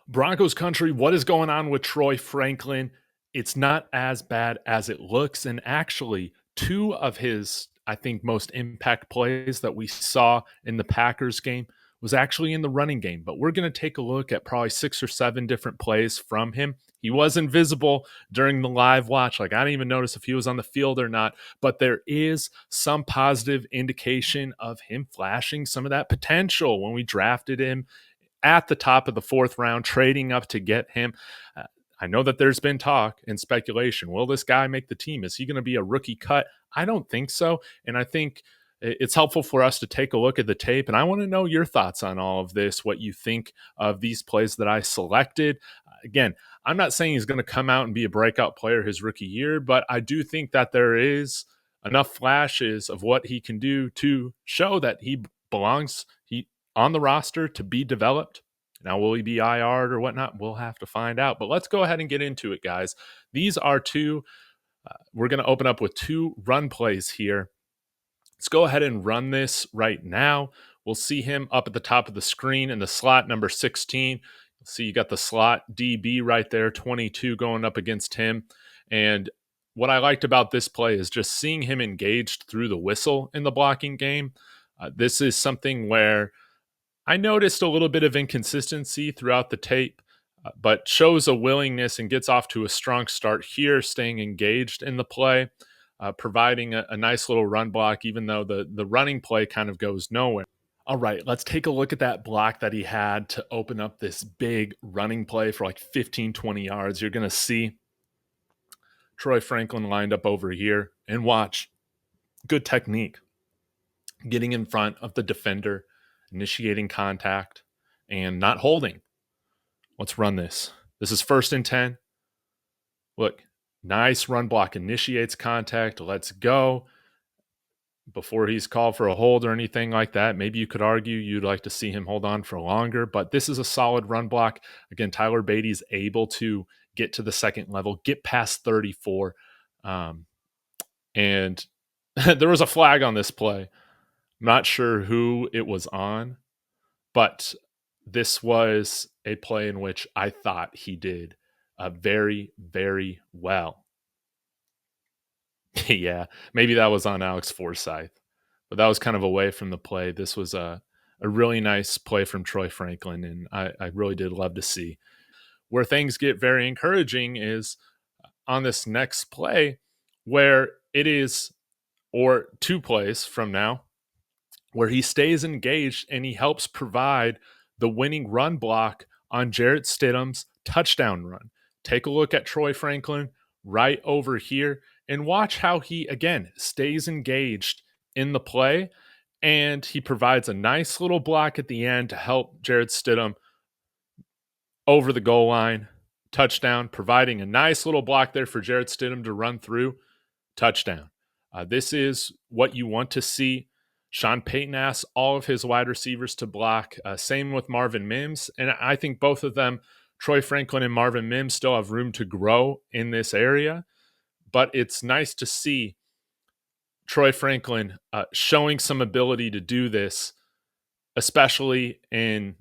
Broncos country, what is going on with Troy Franklin? It's not as bad as it looks. And actually, two of his, I think, most impact plays that we saw in the Packers game was actually in the running game. But we're going to take a look at probably 6 or 7 different plays from him. He was invisible during the live watch. Like, I didn't even notice if he was on the field or not. But there is some positive indication of him flashing some of that potential when we drafted him at the top of the 4th round, trading up to get him. I know that there's been talk and speculation. Will this guy make the team? Is he going to be a rookie cut? I don't think so. And I think it's helpful for us to take a look at the tape. And I want to know your thoughts on all of this, what you think of these plays that I selected. Again, I'm not saying he's going to come out and be a breakout player his rookie year, but I do think that there is enough flashes of what he can do to show that he belongs on the roster to be developed. Now, will he be IR'd or whatnot? We'll have to find out. But let's go ahead and get into it, guys. These are we're going to open up with 2 run plays here. Let's go ahead and run this right now. We'll see him up at the top of the screen in the slot, number 16. You'll see you got the slot DB right there, 22 going up against him. And what I liked about this play is just seeing him engaged through the whistle in the blocking game. This is something where I noticed a little bit of inconsistency throughout the tape, but shows a willingness and gets off to a strong start here, staying engaged in the play, providing a nice little run block, even though the running play kind of goes nowhere. All right, let's take a look at that block that he had to open up this big running play for like 15, 20 yards. You're going to see Troy Franklin lined up over here, and watch. Good technique. Getting in front of the defender, initiating contact, and not holding. Let's run this. This is 1st and 10. Look, nice run block, initiates contact. Let's go. Before he's called for a hold or anything like that, maybe you could argue you'd like to see him hold on for longer, but this is a solid run block. Again, Tyler Beatty's able to get to the second level, get past 34. And there was a flag on this play. I'm not sure who it was on, but this was a play in which I thought he did very, very well. Yeah, maybe that was on Alex Forsyth, but that was kind of away from the play. This was a really nice play from Troy Franklin, and I really did love to see. Where things get very encouraging is on this next play, where it is, or 2 plays from now, where he stays engaged and he helps provide the winning run block on Jarrett Stidham's touchdown run. Take a look at Troy Franklin right over here and watch how he, again, stays engaged in the play, and he provides a nice little block at the end to help Jarrett Stidham over the goal line. Touchdown, providing a nice little block there for Jarrett Stidham to run through. Touchdown. This is what you want to see. Sean Payton asks all of his wide receivers to block. Same with Marvin Mims. And I think both of them, Troy Franklin and Marvin Mims, still have room to grow in this area. But it's nice to see Troy Franklin showing some ability to do this, especially in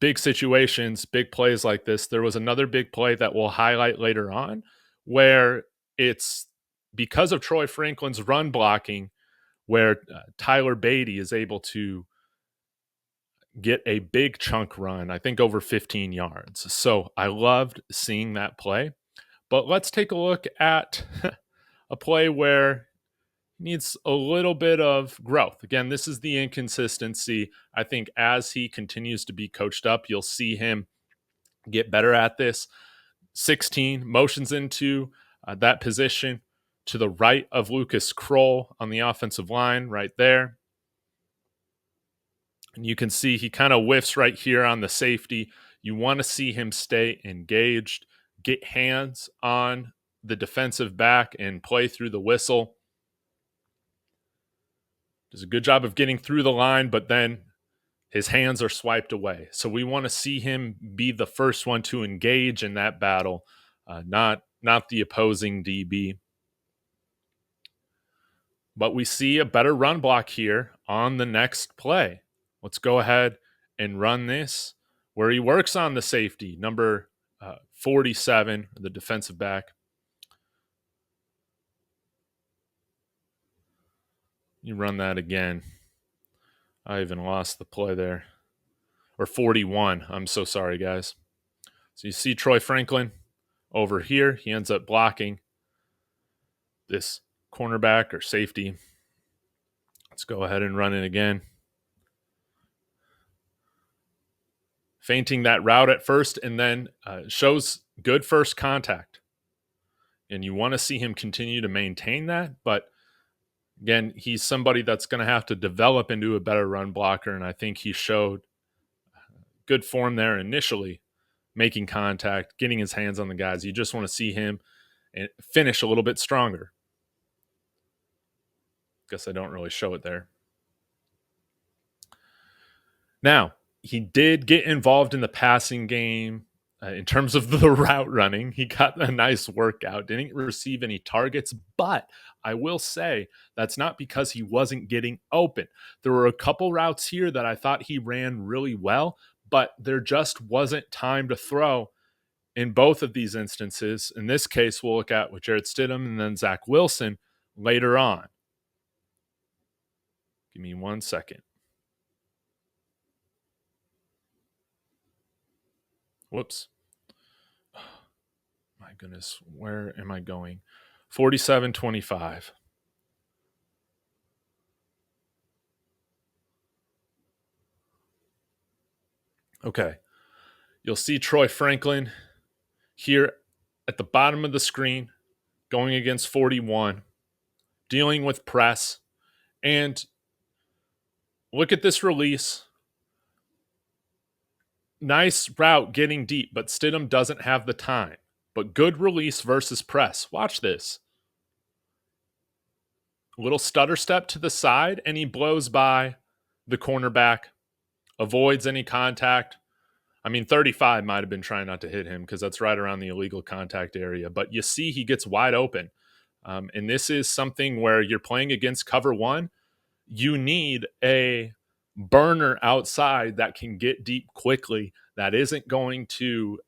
big situations, big plays like this. There was another big play that we'll highlight later on where it's because of Troy Franklin's run blocking, where Tyler Beatty is able to get a big chunk run, I think over 15 yards. So I loved seeing that play. But let's take a look at a play where he needs a little bit of growth. Again, this is the inconsistency. I think as he continues to be coached up, you'll see him get better at this. 16 motions into that position to the right of Lucas Kroll on the offensive line right there. And you can see he kind of whiffs right here on the safety. You want to see him stay engaged, get hands on the defensive back and play through the whistle. Does a good job of getting through the line, but then his hands are swiped away. So we want to see him be the first one to engage in that battle, not the opposing DB. But we see a better run block here on the next play. Let's go ahead and run this. where he works on the safety, number 47, the defensive back. You run that again. I even lost the play there. Or 41. I'm so sorry, guys. So you see Troy Franklin over here. He ends up blocking this cornerback or safety. Let's go ahead and run it again. Feinting that route at first, and then shows good first contact. And you want to see him continue to maintain that. But again, he's somebody that's going to have to develop into a better run blocker. And I think he showed good form there initially, making contact, getting his hands on the guys. You just want to see him and finish a little bit stronger. Guess I don't really show it there. Now, he did get involved in the passing game. In terms of the route running, he got a nice workout, didn't receive any targets, but I will say that's not because he wasn't getting open. There were a couple routes here that I thought he ran really well, but there just wasn't time to throw in both of these instances. In this case, we'll look at with Jarrett Stidham and then Zach Wilson later on. Give me 1 second. Whoops. My goodness, where am I going? 47-25. Okay. You'll see Troy Franklin here at the bottom of the screen going against 41, dealing with press. And look at this release. Nice route getting deep, but Stidham doesn't have the time. But good release versus press. Watch this. A little stutter step to the side, and he blows by the cornerback, avoids any contact. I mean, 35 might have been trying not to hit him because that's right around the illegal contact area. But you see he gets wide open. And this is something where you're playing against cover one. You need a burner outside that can get deep quickly, that isn't going to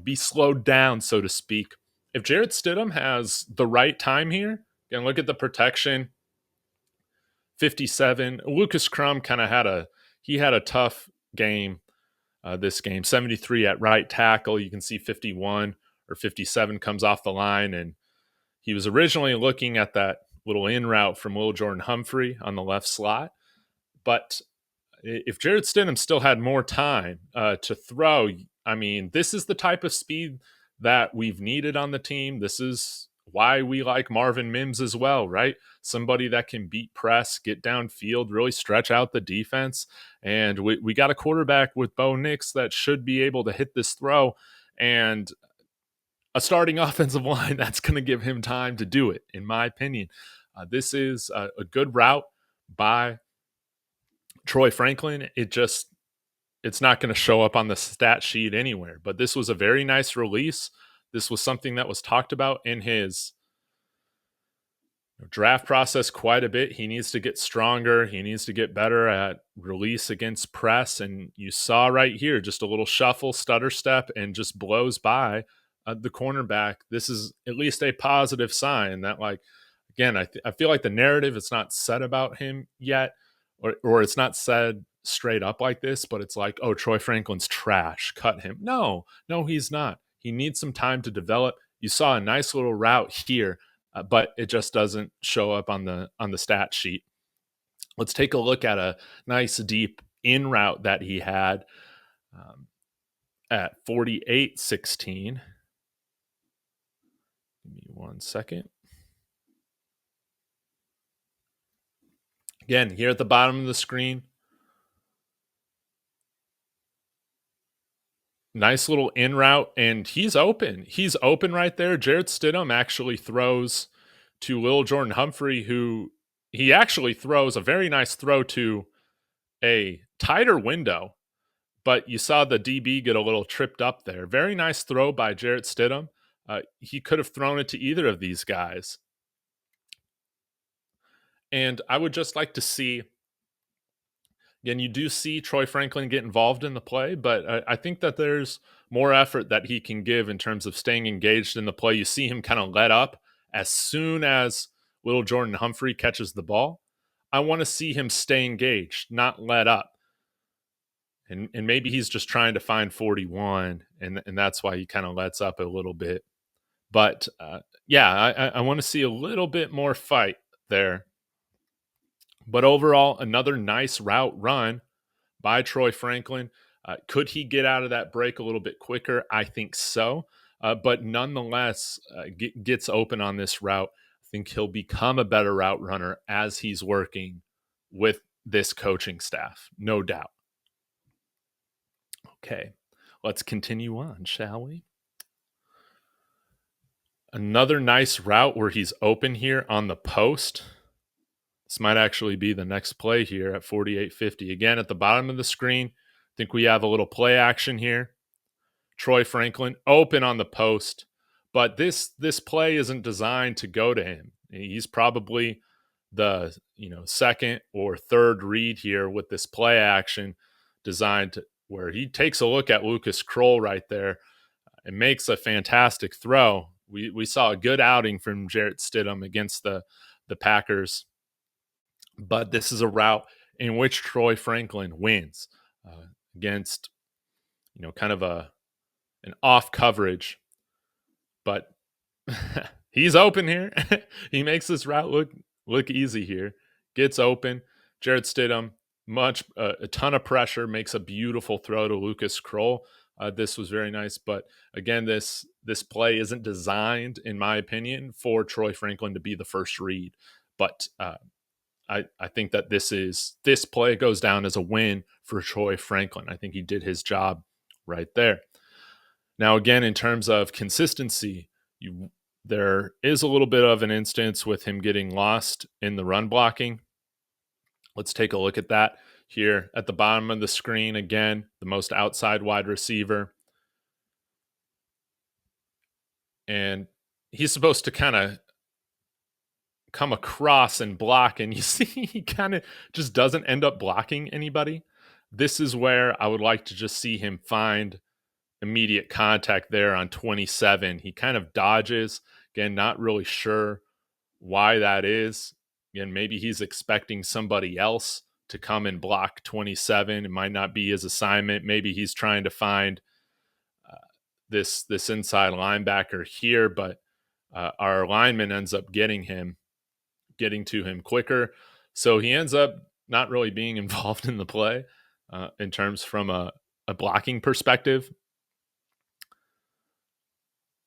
be slowed down, so to speak. If Jarrett Stidham has the right time here, again, look at the protection. 57. Lucas Crum kind of had a tough game this game. 73 at right tackle. You can see 51 or 57 comes off the line, and he was originally looking at that little in route from Lil Jordan Humphrey on the left slot. But if Jarrett Stidham still had more time to throw, I mean, this is the type of speed that we've needed on the team. This is why we like Marvin Mims as well, right? Somebody that can beat press, get downfield, really stretch out the defense. And we got a quarterback with Bo Nix that should be able to hit this throw, and a starting offensive line that's going to give him time to do it, in my opinion. This is a good route by Troy Franklin. It's not going to show up on the stat sheet anywhere, but this was a very nice release. This was something that was talked about in his draft process quite a bit. He needs to get stronger. He needs to get better at release against press. And you saw right here, just a little shuffle, stutter step, and just blows by the cornerback. This is at least a positive sign that, like, again, I feel like the narrative is not said about him yet, or it's not said straight up like this, but it's like, oh, Troy Franklin's trash, cut him. No, he's not. He needs some time to develop. You saw a nice little route here, but it just doesn't show up on the stat sheet. Let's take a look at a nice deep in route that he had at 48-16. Give me 1 second. Again, here at the bottom of the screen, nice little in route, and he's open. He's open right there. Jarrett Stidham actually throws to Lil Jordan Humphrey, who he actually throws a very nice throw to a tighter window, but you saw the DB get a little tripped up there. Very nice throw by Jarrett Stidham. He could have thrown it to either of these guys. And I would just like to see Again, you do see Troy Franklin get involved in the play, but I think that there's more effort that he can give in terms of staying engaged in the play. You see him kind of let up as soon as little Jordan Humphrey catches the ball. I want to see him stay engaged, not let up. And maybe he's just trying to find 41, and that's why he kind of lets up a little bit. But yeah, I want to see a little bit more fight there. But overall, another nice route run by Troy Franklin. Could he get out of that break a little bit quicker? I think so. But nonetheless, gets open on this route. I think he'll become a better route runner as he's working with this coaching staff, no doubt. Okay, let's continue on, shall we? Another nice route where he's open here on the post. This might actually be the next play here at 48.50. Again, at the bottom of the screen, I think we have a little play action here. Troy Franklin open on the post, but this play isn't designed to go to him. He's probably the second or third read here with this play action designed to, where he takes a look at Lucas Kroll right there and makes a fantastic throw. We saw a good outing from Jarrett Stidham against the Packers, but this is a route in which Troy Franklin wins against kind of an off coverage, but he's open here. He makes this route look easy here. Gets open. Jarrett Stidham, a ton of pressure, makes a beautiful throw to Lucas Kroll. This was very nice, but again, this play isn't designed, in my opinion, for Troy Franklin to be the first read. But I think that this play goes down as a win for Troy Franklin. I think he did his job right there. Now, again, in terms of consistency, there is a little bit of an instance with him getting lost in the run blocking. Let's take a look at that here at the bottom of the screen. Again, the most outside wide receiver. And he's supposed to kind of come across and block, and you see he kind of just doesn't end up blocking anybody. This is where I would like to just see him find immediate contact there on 27. He kind of dodges. Again, not really sure why that is. Again, maybe he's expecting somebody else to come and block 27. It might not be his assignment. Maybe he's trying to find this inside linebacker here, but our lineman ends up getting to him quicker. So he ends up not really being involved in the play in terms from a blocking perspective.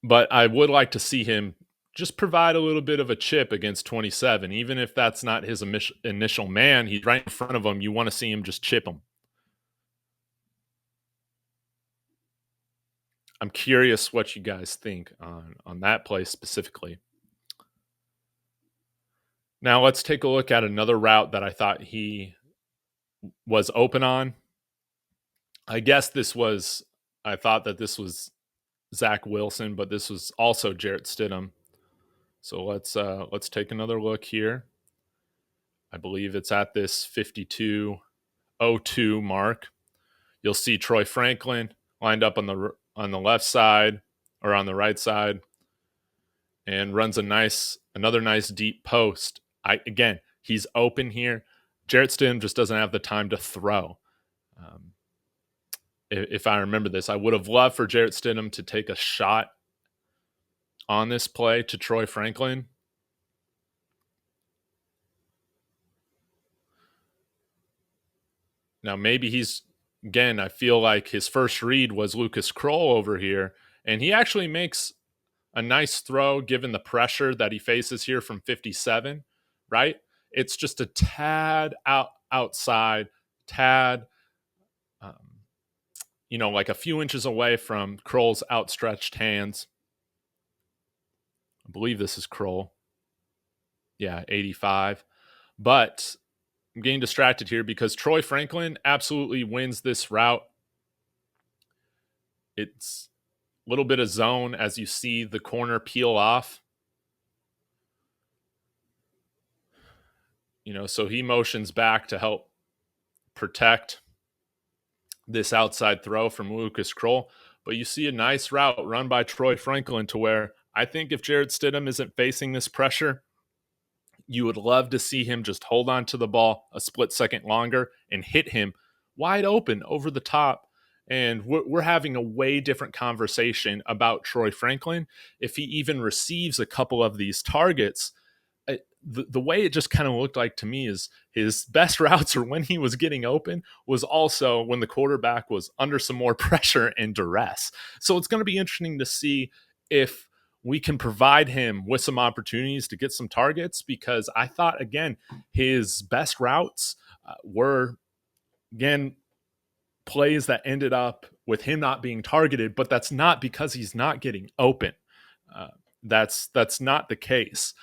But I would like to see him just provide a little bit of a chip against 27. Even if that's not his initial man, he's right in front of him. You want to see him just chip him. I'm curious what you guys think on that play specifically. Now let's take a look at another route that I thought he was open on. I thought that this was Zach Wilson, but this was also Jarrett Stidham. So let's take another look here. I believe it's at this 52:02 mark. You'll see Troy Franklin lined up on the left side or on the right side and runs another nice deep post. Again, he's open here. Jarrett Stidham just doesn't have the time to throw. If I remember this, I would have loved for Jarrett Stidham to take a shot on this play to Troy Franklin. Now, maybe I feel like his first read was Lucas Kroll over here, and he actually makes a nice throw given the pressure that he faces here from 57, right? It's just a tad outside, like a few inches away from Kroll's outstretched hands. I believe this is Kroll. Yeah, 85. But I'm getting distracted here because Troy Franklin absolutely wins this route. It's a little bit of zone as you see the corner peel off. So he motions back to help protect this outside throw from Lucas Kroll. But you see a nice route run by Troy Franklin to where I think if Jarrett Stidham isn't facing this pressure, you would love to see him just hold on to the ball a split second longer and hit him wide open over the top. And we're having a way different conversation about Troy Franklin if he even receives a couple of these targets. The way it just kind of looked like to me is his best routes, or when he was getting open, was also when the quarterback was under some more pressure and duress. So it's going to be interesting to see if we can provide him with some opportunities to get some targets, because I thought, again, his best routes were, again, plays that ended up with him not being targeted, but that's not because he's not getting open. That's not the case.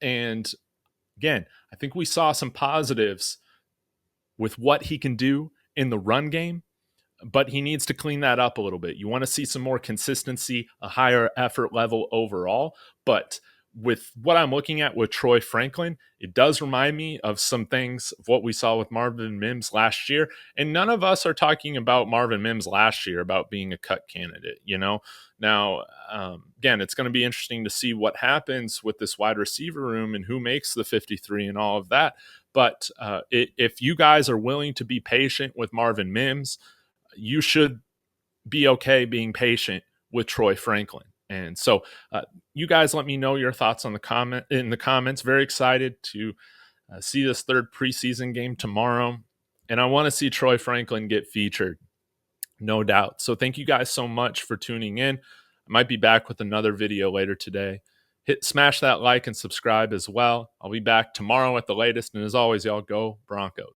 And again, I think we saw some positives with what he can do in the run game, but he needs to clean that up a little bit. You want to see some more consistency, a higher effort level overall. But with what I'm looking at with Troy Franklin, it does remind me of some things of what we saw with Marvin Mims last year. And none of us are talking about Marvin Mims last year about being a cut candidate, you know? Now, again, it's going to be interesting to see what happens with this wide receiver room and who makes the 53 and all of that. But if you guys are willing to be patient with Marvin Mims, you should be okay being patient with Troy Franklin. And so you guys let me know your thoughts on in the comments. Very excited to see this third preseason game tomorrow. And I want to see Troy Franklin get featured, no doubt. So thank you guys so much for tuning in. I might be back with another video later today. Smash that like and subscribe as well. I'll be back tomorrow at the latest. And as always, y'all, go Broncos.